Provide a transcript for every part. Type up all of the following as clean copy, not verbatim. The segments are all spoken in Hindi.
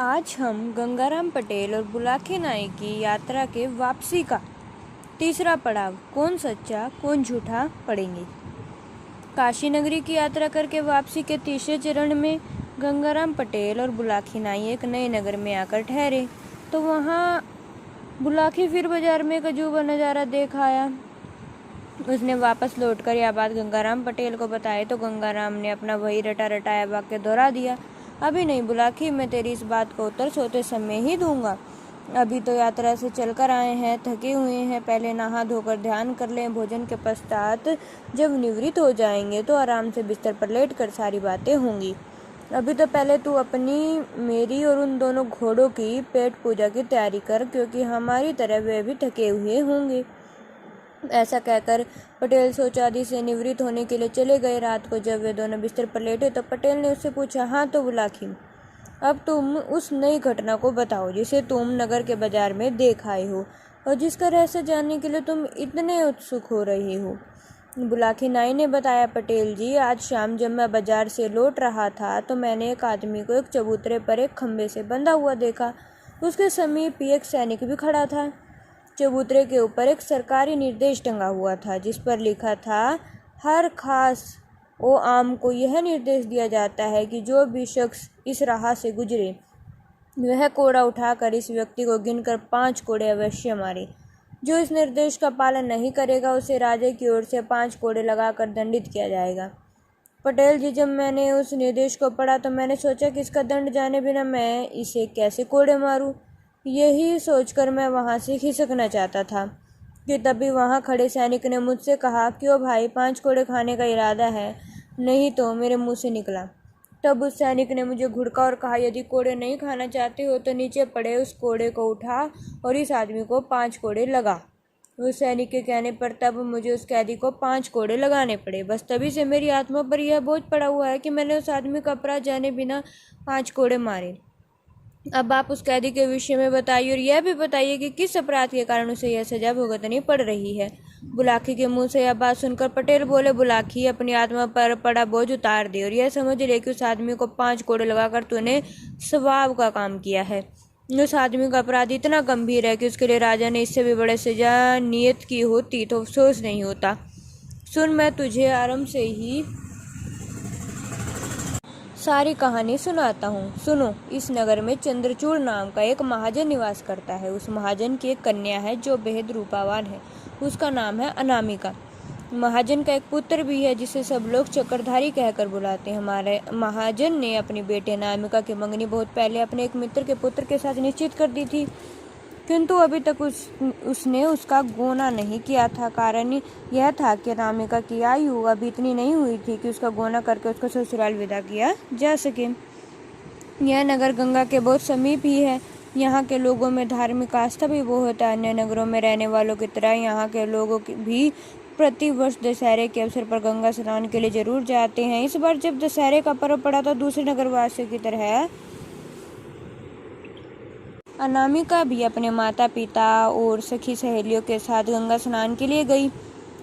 आज हम गंगाराम पटेल और बुलाखे नाई की यात्रा के वापसी का तीसरा पड़ाव कौन सच्चा कौन झूठा पढ़ेंगे। काशी नगरी की यात्रा करके वापसी के तीसरे चरण में गंगाराम पटेल और बुलाखे नाई एक नए नगर में आकर ठहरे तो वहाँ बुलाखे फिर बाजार में एक अजूबा नज़ारा देख आया। उसने वापस लौटकर यह बात गंगाराम पटेल को बताई तो गंगाराम ने अपना वही रटा रटाया वाक्य दोहरा दिया। अभी नहीं बुलाखी, मैं तेरी इस बात को उत्तर सोते समय ही दूंगा। अभी तो यात्रा से चलकर आए हैं, थके हुए हैं, पहले नहा धोकर ध्यान कर लें। भोजन के पश्चात जब निवृत्त हो जाएंगे तो आराम से बिस्तर पर लेट कर सारी बातें होंगी। अभी तो पहले तू अपनी, मेरी और उन दोनों घोड़ों की पेट पूजा की तैयारी कर, क्योंकि हमारी तरह वे भी थके हुए होंगे। ऐसा कहकर पटेल शौचादि से निवृत्त होने के लिए चले गए। रात को जब वे दोनों बिस्तर पर लेटे तो पटेल ने उससे पूछा, हाँ तो बुलाखी, अब तुम उस नई घटना को बताओ जिसे तुम नगर के बाजार में देख आए हो और जिसका रहस्य जानने के लिए तुम इतने उत्सुक हो रहे हो। बुलाखी नाई ने बताया, पटेल जी, आज शाम जब मैं बाजार से लौट रहा था तो मैंने एक आदमी को एक चबूतरे पर एक खंभे से बंधा हुआ देखा। उसके समीप एक सैनिक भी खड़ा था। चबूतरे के ऊपर एक सरकारी निर्देश टंगा हुआ था जिस पर लिखा था, हर खास ओ आम को यह निर्देश दिया जाता है कि जो भी शख्स इस राह से गुजरे वह कोड़ा उठाकर इस व्यक्ति को गिनकर 5 कोड़े अवश्य मारे। जो इस निर्देश का पालन नहीं करेगा उसे राजा की ओर से 5 कोड़े लगाकर दंडित किया जाएगा। पटेल जी, जब मैंने उस निर्देश को पढ़ा तो मैंने सोचा कि इसका दंड जाने बिना मैं इसे कैसे कोड़े मारूं। यही सोचकर मैं वहां से खिसकना चाहता था कि तभी वहां खड़े सैनिक ने मुझसे कहा, क्यों भाई, 5 कोड़े खाने का इरादा है? नहीं तो, मेरे मुंह से निकला। तब उस सैनिक ने मुझे घुड़का और कहा, यदि कोड़े नहीं खाना चाहते हो तो नीचे पड़े उस कोड़े को उठा और इस आदमी को 5 कोड़े लगा। उस सैनिक के कहने पर तब मुझे उस कैदी को 5 कोड़े लगाने पड़े। बस तभी से मेरी आत्मा पर यह बोझ पड़ा हुआ है कि मैंने उस आदमी का अपराध जाने बिना 5 कोड़े मारे। अब आप उस कैदी के विषय में बताइए और यह भी बताइए कि किस अपराध के कारण उसे यह सजा भुगतनी पड़ रही है। बुलाखी के मुंह से यह बात सुनकर पटेल बोले, बुलाखी, अपनी आत्मा पर पड़ा बोझ उतार दे और यह समझ ले कि उस आदमी को 5 कोड़े लगाकर तूने सवाब का काम किया है। उस आदमी का अपराध इतना गंभीर है कि उसके लिए राजा ने इससे भी बड़े सजा नियत की होती तो अफसोस नहीं होता। सुन, मैं तुझे आरंभ से ही सारी कहानी सुनाता हूँ। सुनो, इस नगर में चंद्रचूड़ नाम का एक महाजन निवास करता है। उस महाजन की एक कन्या है जो बेहद रूपावान है। उसका नाम है अनामिका। महाजन का एक पुत्र भी है जिसे सब लोग चक्रधारी कहकर बुलाते हैं। हमारे महाजन ने अपनी बेटे अनामिका की मंगनी बहुत पहले अपने एक मित्र के पुत्र के साथ निश्चित कर दी थी, किंतु अभी तक उसने उसका गौना नहीं किया था। कारण यह था कि अनामिका की आयु अभी इतनी नहीं हुई थी कि उसका गौना करके उसका ससुराल विदा किया जा सके। यह नगर गंगा के बहुत समीप ही है। यहाँ के लोगों में धार्मिक आस्था भी बहुत है। अन्य नगरों में रहने वालों की तरह यहाँ के लोगों भी प्रति वर्ष दशहरे के अवसर पर गंगा स्नान के लिए जरूर जाते हैं। इस बार जब दशहरे का पर्व पड़ा तो दूसरे नगरवासियों की तरह अनामिका भी अपने माता पिता और सखी सहेलियों के साथ गंगा स्नान के लिए गई।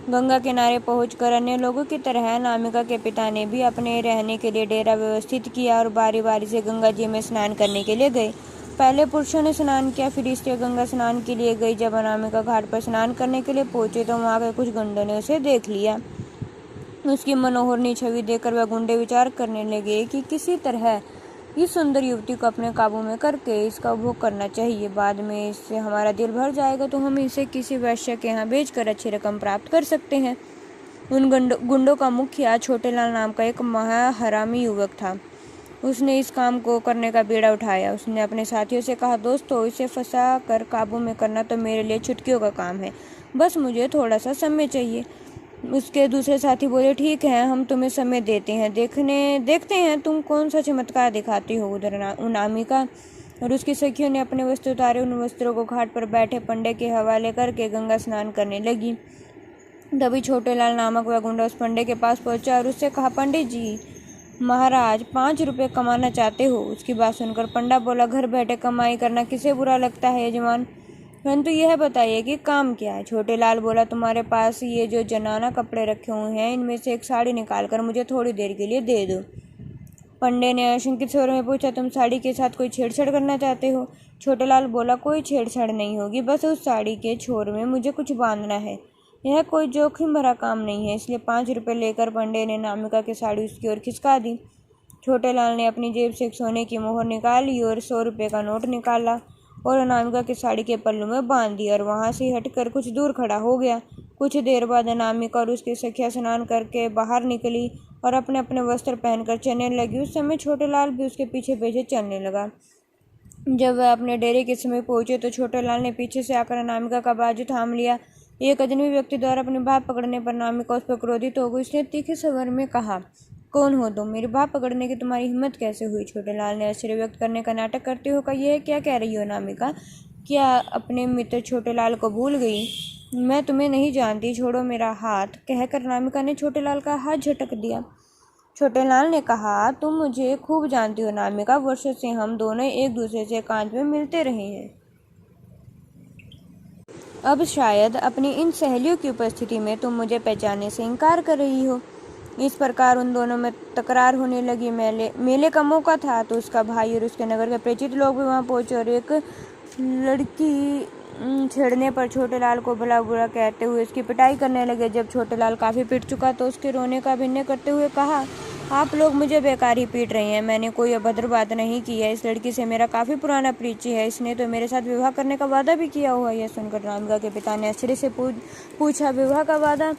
गंगा किनारे पहुंचकर अन्य लोगों की तरह अनामिका के पिता ने भी अपने रहने के लिए डेरा व्यवस्थित किया और बारी बारी से गंगा जी में स्नान करने के लिए गए। पहले पुरुषों ने स्नान किया, फिर स्त्रियां गंगा स्नान के लिए गई। जब अनामिका घाट पर स्नान करने के लिए पहुंचे तो वहां के कुछ गुंडों ने उसे देख लिया। उसकी मनोहरणी छवि देखकर वह गुंडे विचार करने लगे कि किसी तरह इस सुंदर युवती को अपने काबू में करके इसका उपभोग करना चाहिए। बाद में इससे हमारा दिल भर जाएगा तो हम इसे किसी वैश्य के यहाँ बेचकर अच्छी रकम प्राप्त कर सकते हैं। उन गुंडों का मुखिया छोटेलाल नाम का एक महाहरामी युवक था। उसने इस काम को करने का बीड़ा उठाया। उसने अपने साथियों से कहा, दोस्तों, इसे फंसा कर काबू में करना तो मेरे लिए चुटकियों का काम है, बस मुझे थोड़ा सा समय चाहिए। उसके दूसरे साथी बोले, ठीक है, हम तुम्हें समय देते हैं, देखते हैं तुम कौन सा चमत्कार दिखाती हो। उधर अनामिका और उसकी सखियों ने अपने वस्त्र उतारे। उन वस्त्रों को घाट पर बैठे पंडे के हवाले करके गंगा स्नान करने लगी। तभी छोटेलाल नामक वह गुंडा उस पंडे के पास पहुंचा और उससे कहा, पंडित जी, महाराज 5 रुपये कमाना चाहते हो। उसकी बात सुनकर पंडा बोला, घर बैठे कमाई करना किसे बुरा लगता है यजमान, परंतु यह बताइए कि काम क्या है। छोटेलाल बोला, तुम्हारे पास ये जो जनाना कपड़े रखे हुए हैं इनमें से एक साड़ी निकाल कर मुझे थोड़ी देर के लिए दे दो। पंडे ने आशंकित स्वर में पूछा, तुम साड़ी के साथ कोई छेड़छाड़ करना चाहते हो? छोटेलाल बोला, कोई छेड़छाड़ नहीं होगी, बस उस साड़ी के छोर में मुझे कुछ बांधना है। यह कोई जोखिम भरा काम नहीं है। इसलिए 5 रुपये लेकर पंडे ने अनामिका की साड़ी उसकी ओर खिसका दी। छोटेलाल ने अपनी जेब से एक सोने की मोहर निकाली और 100 रुपये का नोट निकाला और अनामिका की साड़ी के पल्लू में बांध दिया और वहाँ से हटकर कुछ दूर खड़ा हो गया। कुछ देर बाद अनामिका और उसकी सखिया स्नान करके बाहर निकली और अपने अपने वस्त्र पहनकर चलने लगी। उस समय छोटेलाल भी उसके पीछे पीछे चलने लगा। जब वह अपने डेरे के समय पहुंचे तो छोटेलाल ने पीछे से आकर अनामिका का बाजू थाम लिया। एक अजनबी व्यक्ति द्वारा अपनी बात पकड़ने पर अनामिका उस पर क्रोधित हो गई। उसने तीखे स्वर में कहा, कौन हो तुम? मेरी बात पकड़ने की तुम्हारी हिम्मत कैसे हुई? छोटेलाल ने आश्चर्य व्यक्त करने का नाटक करते हुए कहा, यह क्या कह रही हो अनामिका? क्या अपने मित्र छोटेलाल को भूल गई? मैं तुम्हें नहीं जानती, छोड़ो मेरा हाथ, कहकर अनामिका ने छोटेलाल का हाथ झटक दिया। छोटेलाल ने कहा, तुम मुझे खूब जानती हो अनामिका, वर्षों से हम दोनों एक दूसरे से एकांत में मिलते रहे हैं। अब शायद अपनी इन सहेलियों की उपस्थिति में तुम मुझे पहचानने से इनकार कर रही हो। इस प्रकार उन दोनों में तकरार होने लगी। मेले का मौका था तो उसका भाई और उसके नगर के परिचित लोग भी वहां पहुंचे और एक लड़की छेड़ने पर छोटेलाल को भला बुरा कहते हुए उसकी पिटाई करने लगे। जब छोटेलाल काफ़ी पीट चुका तो उसके रोने का अभिनय करते हुए कहा, आप लोग मुझे बेकार ही पीट रही हैं, मैंने कोई अभद्र बात नहीं की है। इस लड़की से मेरा काफ़ी पुराना परिचय है, इसने तो मेरे साथ विवाह करने का वादा भी किया हुआ है। यह सुनकर अनामिका के पिता ने आश्चर्य से पूछा, विवाह का वादा?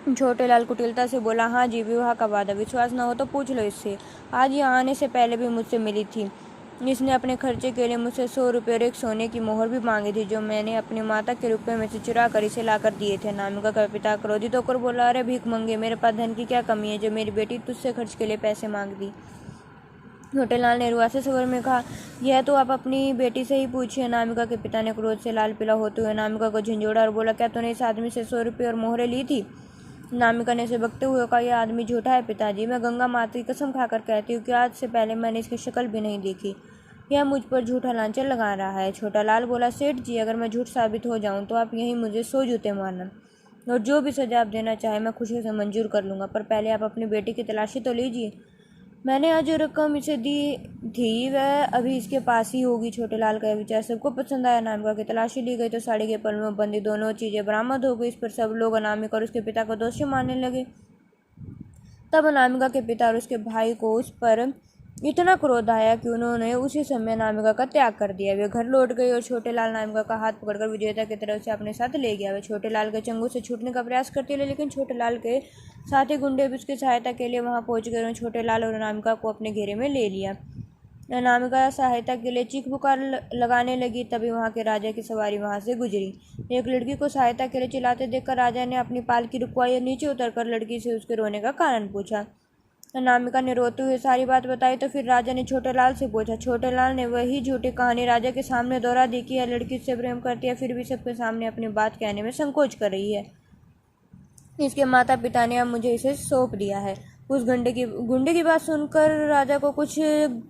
छोटेलाल कुटिलता से बोला, हाँ जी, विवाह का वादा। विश्वास न हो तो पूछ लो इससे। आज यहाँ आने से पहले भी मुझसे मिली थी। इसने अपने खर्चे के लिए मुझसे 100 रुपये और एक सोने की मोहर भी मांगी थी, जो मैंने अपनी माता के रुपये में से चुरा कर इसे लाकर दिए थे। अनामिका का पिता क्रोधित होकर बोला, अरे भीख मंगे, मेरे पास धन की क्या कमी है जो मेरी बेटी तुझसे खर्च के लिए पैसे मांगती? छोटेलाल ने रुआसे स्वर में कहा, यह तो आप अपनी बेटी से ही पूछिए। अनामिका के पिता ने क्रोध से लाल पीला होते हुए अनामिका को झंझोड़ा और बोला, क्या तूने इस आदमी से 100 रुपये और मोहरें ली थी? अनामिका ने से बकते हुए कहा, यह आदमी झूठा है पिताजी, मैं गंगा माता की कसम खाकर कहती हूँ कि आज से पहले मैंने इसकी शक्ल भी नहीं देखी। यह मुझ पर झूठा लांछन लगा रहा है। छोटालाल बोला, सेठ जी, अगर मैं झूठ साबित हो जाऊं तो आप यहीं मुझे 100 जूते मारना और जो भी सजा आप देना चाहे मैं खुशी से मंजूर कर लूँगा, पर पहले आप अपनी बेटी की तलाशी तो लीजिए। मैंने आज जो रकम इसे दी थी वह अभी इसके पास ही होगी। छोटेलाल का विचार सबको पसंद आया। अनामिका की तलाशी ली गई तो साड़ी के पल्लू में बंदी दोनों चीज़ें बरामद हो गई। इस पर सब लोग अनामिका और उसके पिता को दोषी मानने लगे। तब अनामिका के पिता और उसके भाई को उस पर इतना क्रोध आया कि उन्होंने उसी समय अनामिका का त्याग कर दिया। वे घर लौट गए और छोटेलाल अनामिका का हाथ पकड़कर विजेता की तरफ से अपने साथ ले गया। वे छोटेलाल के चंगुल से छूटने का प्रयास करते रहे, लेकिन छोटेलाल के साथी गुंडे भी उसकी सहायता के लिए वहां पहुंच गए और छोटेलाल और अनामिका को अपने घेरे में ले लिया। अनामिका सहायता के लिए चीख पुकार लगाने लगी। तभी वहां के राजा की सवारी वहां से गुजरी। एक लड़की को सहायता के लिए चिल्लाते देखकर राजा ने अपनी पालकी रुकवाई और नीचे उतरकर लड़की से उसके रोने का कारण पूछा। अनामिका ने रोते हुए सारी बात बताई तो फिर राजा ने छोटेलाल से पूछा। छोटेलाल ने वही झूठी कहानी राजा के सामने दोहरा दी कि यह लड़की उससे प्रेम करती है, फिर भी सबके सामने अपनी बात कहने में संकोच कर रही है। इसके माता पिता ने अब मुझे इसे सौंप दिया है। उस गुंडे की बात सुनकर राजा को कुछ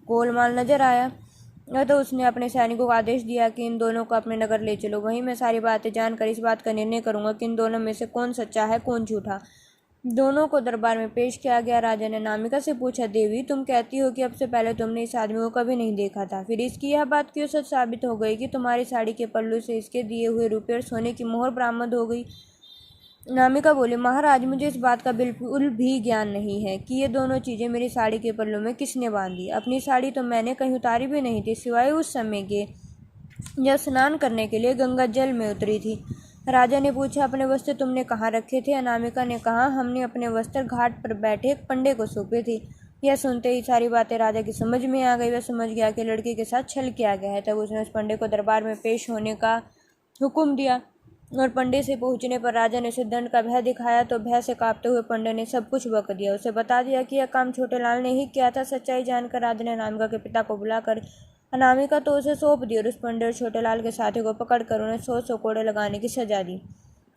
गोलमाल नजर आया तो उसने अपने सैनिकों को आदेश दिया कि इन दोनों को अपने नगर ले चलो। वहीं मैं सारी बातें जानकर इस बात का निर्णय करूंगा कि इन दोनों में से कौन सच्चा है कौन झूठा। दोनों को दरबार में पेश किया गया। राजा ने अनामिका से पूछा, देवी, तुम कहती हो कि अब से पहले तुमने इस आदमी को कभी नहीं देखा था, फिर इसकी यह बात क्यों सच साबित हो गई कि तुम्हारी साड़ी के पल्लू से इसके दिए हुए रुपये और सोने की मोहर बरामद हो गई? अनामिका बोली, महाराज, मुझे इस बात का बिल्कुल भी ज्ञान नहीं है कि ये दोनों चीज़ें मेरी साड़ी के पल्लू में किसने बांधी। अपनी साड़ी तो मैंने कहीं उतारी भी नहीं थी, सिवाय उस समय के जब स्नान करने के लिए गंगा जल में उतरी थी। राजा ने पूछा, अपने वस्त्र तुमने कहाँ रखे थे? अनामिका ने कहा, हमने अपने वस्त्र घाट पर बैठे एक पंडे को सौंपे थे। यह सुनते ही सारी बातें राजा की समझ में आ गई। वह समझ गया कि लड़की के साथ छल किया गया है। तब उसने उस पंडे को दरबार में पेश होने का हुक्म दिया और पंडे से पहुंचने पर राजा ने उसे दंड का भय दिखाया तो भय से कांपते हुए पंडे ने सब कुछ बक दिया। उसे बता दिया कि यह काम छोटेलाल ने ही किया था। सच्चाई जानकर राजा ने अनामिका के पिता को बुलाकर अनामिका तो उसे सौंप दी और उस पंडे और छोटेलाल के साथी को पकड़कर उन्हें 100 कोड़े लगाने की सजा दी।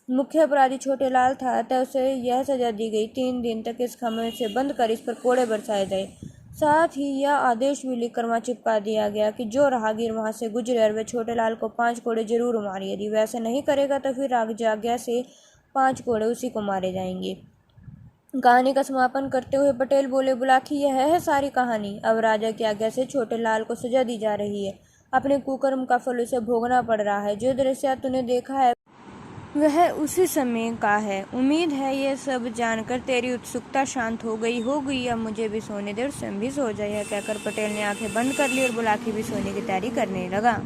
मुख्य अपराधी छोटेलाल था, अतः उसे यह सजा दी गई, 3 दिन तक इस खम्भे से बंद कर इस पर कोड़े बरसाए गए। साथ ही यह आदेश भी लिखकर वहाँ चिपका दिया गया कि जो राहगीर वहाँ से गुजरे और वे छोटेलाल को 5 कोड़े जरूर मारे, यदि वैसे नहीं करेगा तो फिर आज्ञा से 5 कोड़े उसी को मारे जाएंगे। कहानी का समापन करते हुए पटेल बोले, बुलाकी यह है सारी कहानी। अब राजा की आज्ञा से छोटे लाल को सजा दी जा रही है। अपने कुकर्म का फल उसे भोगना पड़ रहा है। जो दृश्य तूने देखा है वह उसी समय का है। उम्मीद है ये सब जानकर तेरी उत्सुकता शांत हो गई होगी। अब मुझे भी सोने दे और स्वयं भी सो जाए। यह कहकर पटेल ने आंखें बंद कर ली और बुलाकी भी सोने की तैयारी करने लगा।